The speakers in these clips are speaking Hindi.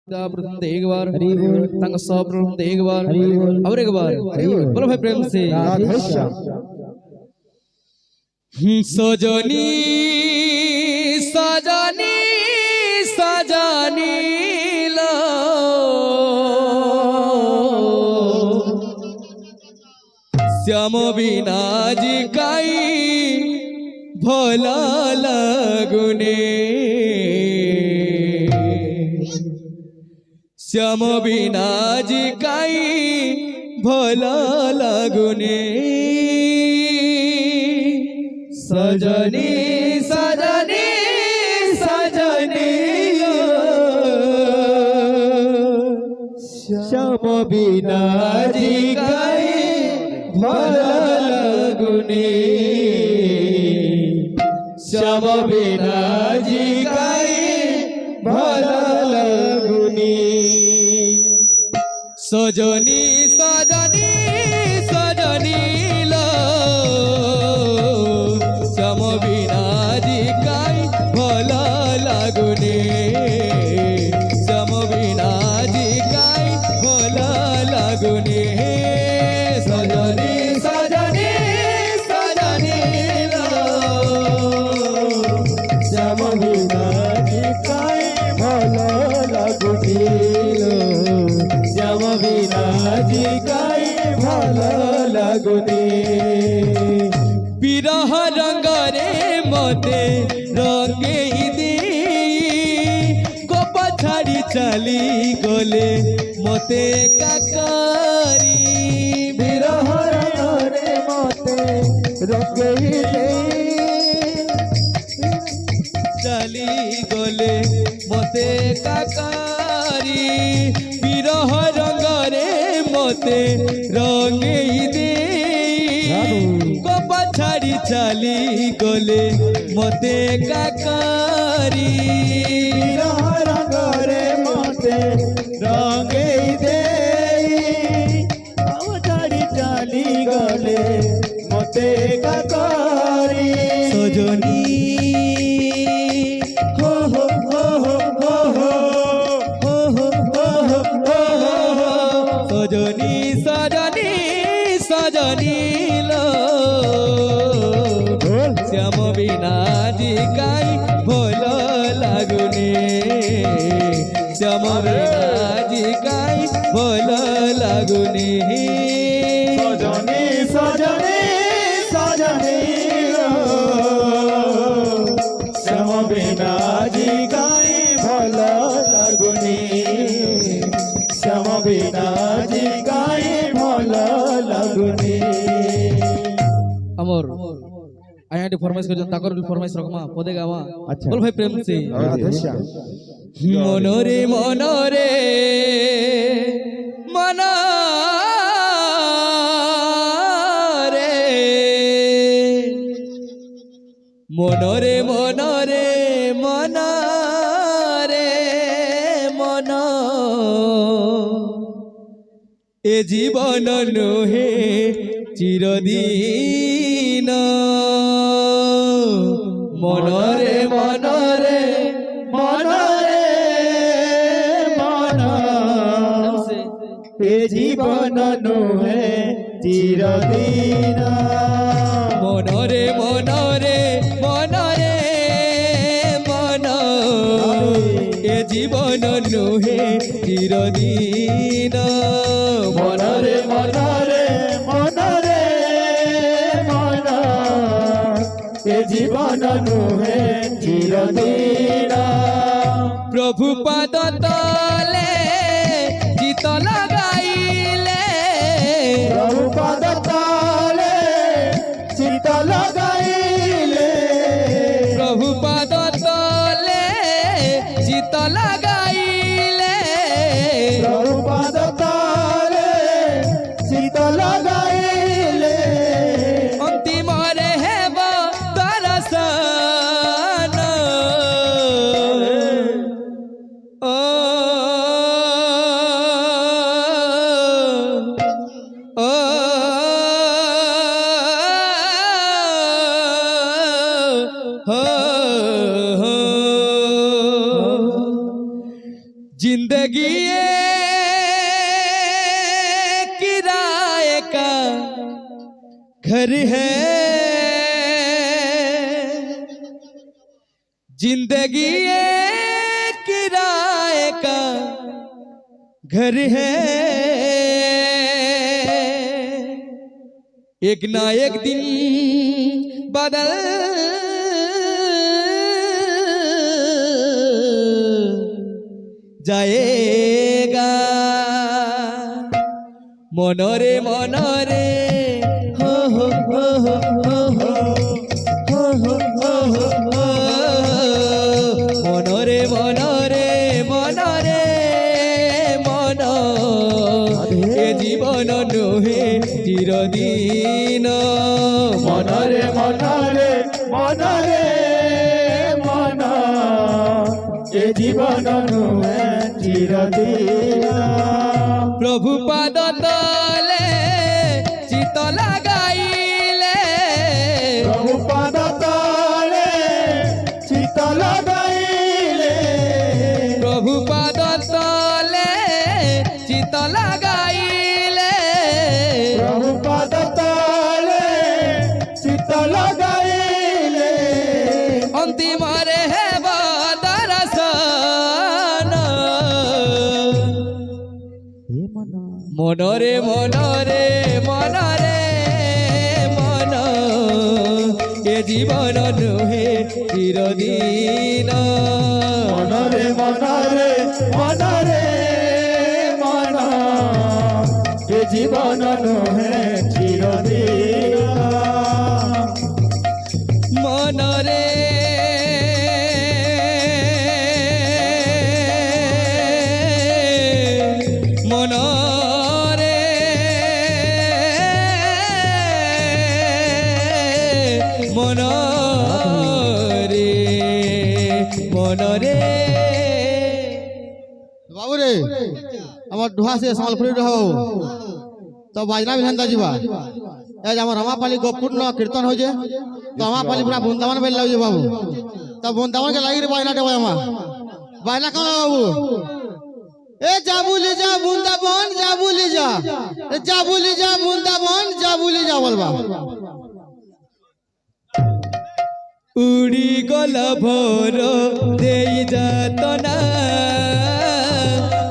प्रथम एक बार तंग सब प्रथम एक बार और एक बार बोलो भाई प्रेम से सजनी सजनी सजनी लो श्याम बिना जी काई भला लगुने श्याम बिना जी काई भला लगुने सजनी सजनी सजनी श्याम बिना जी काई भला लगुने श्याम बिना जी काई भला लगुने सजनी सजनी सजनी लो श्याम बिना जी काई भला लगुने श्याम बिना जी काई भला लगुने सजनी सजनी सजनी लो श्याम बिना जी काई भला लगुने श्याम बिना जी काई भला लगुने विरह रंग रे मते रंगे दे गोप छाड़ी चली गले मते काकारी विरह रे मते रंगे दे चली गले मते काकारी विरह रंग रे मते रंगे दे गोप छाड़ी चली गले मते काकारी विरह रंग रे मते रंगे दे छाड़ी चली गले मते काकारी सजनी हो हो हो हो हो हो हो हो हो सजनी सजनी सजनी लो श्याम बिना जी काई भला लगुने श्याम बिना जी काई भला लगुने सजनी सजनी सजनी श्याम बिना जी काई भला लगुनी श्याम बिना जी काई भला लगुनी अमर आयाटी फरमाइश कर ताकर फरमाइश रखमा पदे गावा अच्छा बोल भाई प्रेम से मनरे मनरे मनरे मनरे मनरे मनरे मन ए जीवन नोहे चिरदीन मनरे मनरे मनरे मन ए जीवन नुहे चिरदीन मनरे मनरे मनरे मन ए जीवन नोहे चिरदीन मनरे मनरे मनरे मन ए जीवन नुहे चिरदीन प्रभु पाद तले चित लगाइले प्रभु पद तले चित लगाइले प्रभु पाद तले चित लगाइले प्रभु पद तले चित लगाइले अंतिम रे हेब दर्शन ओ ओ घर है जिंदगी एक किराए का घर है एक ना एक दिन बदल जाएगा मनोरे मनोरे हो हो हो हो हो हो हो हो हो मनोरे मनोरे मनोरे मन ए जीवन नुहे चिरदिन मनरे मनरे मनरे मन ए जीवन नुहे चिरदिन प्रभु पाद तले चित लगाइले प्रभु पाद तले चित लगाइले प्रभु पाद तले चित लगाइले प्रभु पाद तले चित लगाइले अंतिम रे है मनरे मनरे मनरे मन ए जीवन नुहे चिरदिन मनरे मनरे मनरे मन ए जीवन नुहे चिरदिन मनरे मनरे मनरे बाबू रे আমার ডুহা সে সম্বলপুরি রহ তো বাজনা বিধানতা যা এই আমার রমাপালি গোপূর্ণ কীর্তন হয়েছে তো রমাপালি পুরা বৃন্দাবন বেল লাগছে বাবু তো বৃন্দাবনকে লাগি রে বাজনা দেব আমার বাজনা কেন বাবু এ যাবুলি যা বৃন্দাবন যাবুলি যা যাবুলি যা বৃন্দাবন যাবুলি যা বলবা उड़ी गला भर दे जातना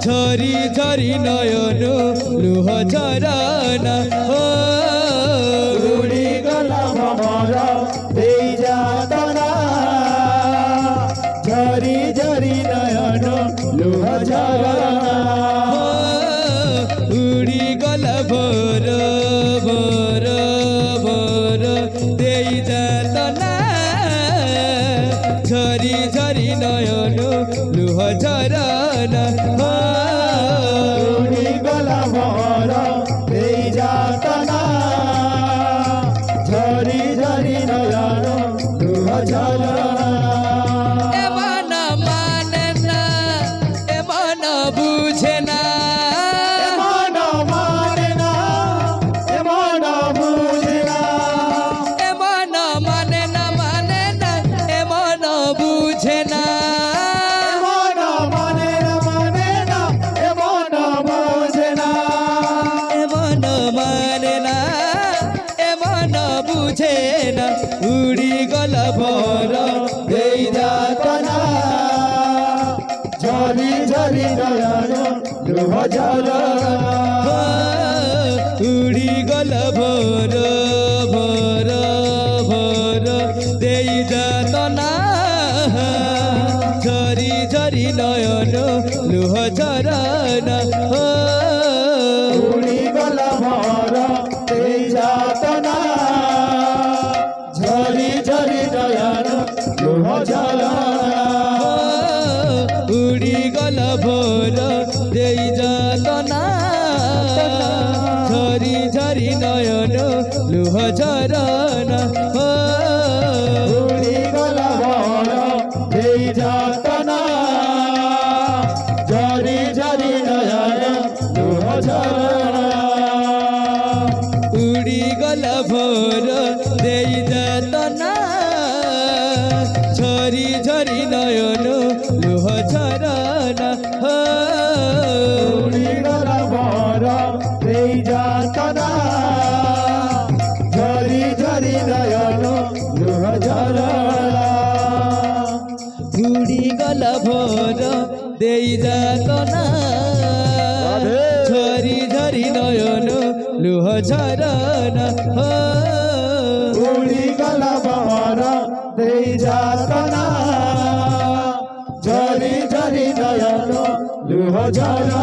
झरी झरी नयन लुह झरना हो उड़ी गला भमर देई जातना झरी झरी नयन लुह झरना उड़ी गला भर भर भर दे जातना झरी झरी नयन लुह झरना उड़ी गला भमर देई जातना झरी झरी नयन लुह झरना ए मन माने ना ए मन बुझे ना ए मन माने ना ए मन बुझे ना ए मन माने ना ए मन बुझे ना ए मन माने ना ए मन बुझे ना ए मन माने ना ए मन बुझे ना उड़ी गला भर दे जातना झरी झरी नयन लुह झरना उड़ी गला भर भर भर दे जातना झरी झरी नयन लुह झरना उड़ी गला भर देई जातना झरी झरी नयन लुह झरना उड़ी गला भर दे जातना झरी झरी नयन लुह झरना उड़ी गला भर देई जातना झरी झरी नयन लुह झरना उड़ी गला भर दे जातना झरी झरी नयन लुह झरना उड़ी गला भर देई जातना झरी ঘোর দেই যাতনা ঝরি ঝরি নয়ন লুহ ঝরনা উড়ি গলা বাবার দেই যাতনা ঝরি ঝরি নয়ন লুহ ঝরনা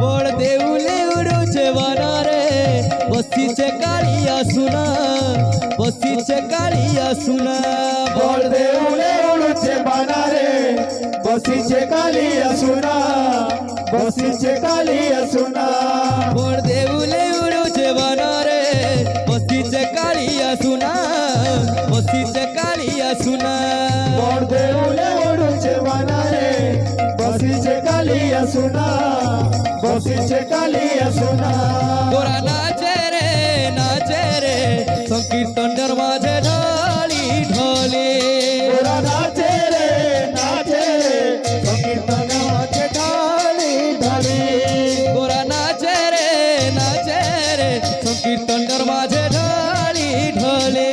বড় দেউলে উড়ুছে বনরে বসিছে কালিয়া সুনা বসিছে কালিয়া সুনা বড় দেউলে উড়ুছে বানারে বসিছে কালিয়া সুনা বসিছে কালিয়া সুনা বড় দেউলে উড়ুছে বনরে বসিছে কালিয়া সুনা বসিছে কালিয়া সুনা বড় দেউলে উড়ুছে বানারে বসিছে কালিয়া সুনা বসিছে কালিয়া সুনা গোরা নাচে রে সংকীর্তনের মাঝে ঢালি ঢলে ওরা নাচে রে সংকীর্তন মাঝে ঢালি ঢালি গোরা নাচে রে সংকীর্তনের মাঝে ঢালি ঢলে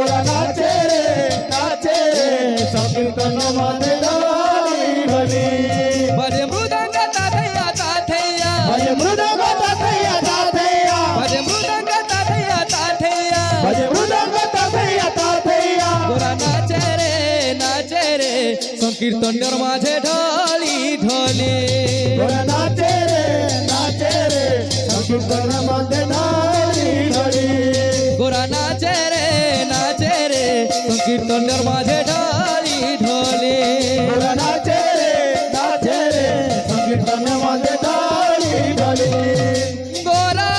ওরা নাচে রে সংকীর্তন মাঝে ঢালি ঢালি বাজে মৃদঙ্গ তাথৈয়া তাথৈয়া ভজে মৃদঙ্গ তাথৈয়া তাথৈয়া বাজে মৃদঙ্গ তাথৈয়া তাথৈয়া ভজে মৃদঙ্গ তাথৈয়া তাথৈয়া গোরা নাচে রে সংকীর্তনের মাঝে ঢালি ঢলে ওরা নাচে রে সংকীর্তন মাঝে ঢালি ঢালি গোরা নাচে রে সংকীর্তনের মাঝে ঢালি ঢলে ওরা নাচে রে সংকীর্তন মাঝে ঢালি ঢালি গোরা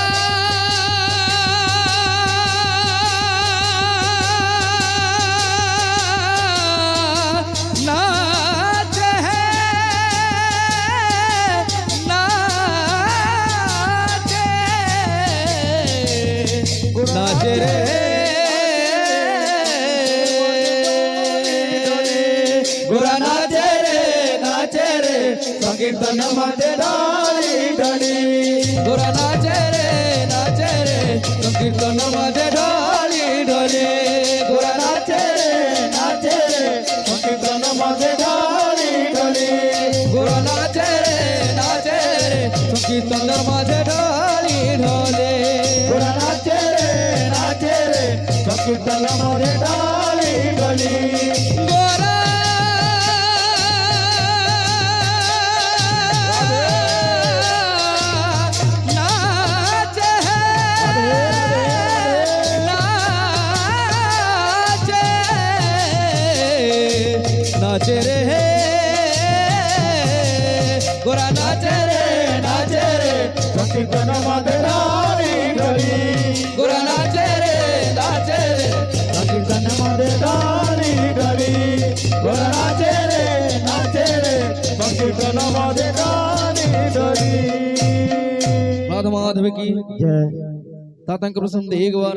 নাচে নাচে রে গোরা নাচে রে সংকীর্তন মাঝে ঢালি ঢালি গোরা নাচে রে সংকীর্তন মাঝে ঢালি ঢলে গোরা নাচে রে সংকীর্তন মাঝে ঢালি ঢালি গোরা নাচে রে সংকীর্তনের মাঝে ঢালি ঢলে গোরা নাচে রে সংকীর্তন মাঝে ঢালি ঢালি গোরা নাচে নাচে রে গোরা নাচে রে সংকীর্তন মাঝে ঢালি ঢালি গোরা নাচে রে সংকীর্তন মাঝে ঢালি ঢালি গোরা নাচে রে সংকীর্তন মাঝে ঢালি ঢালি राधा माधव की जय तातंक प्रसन्न एक बार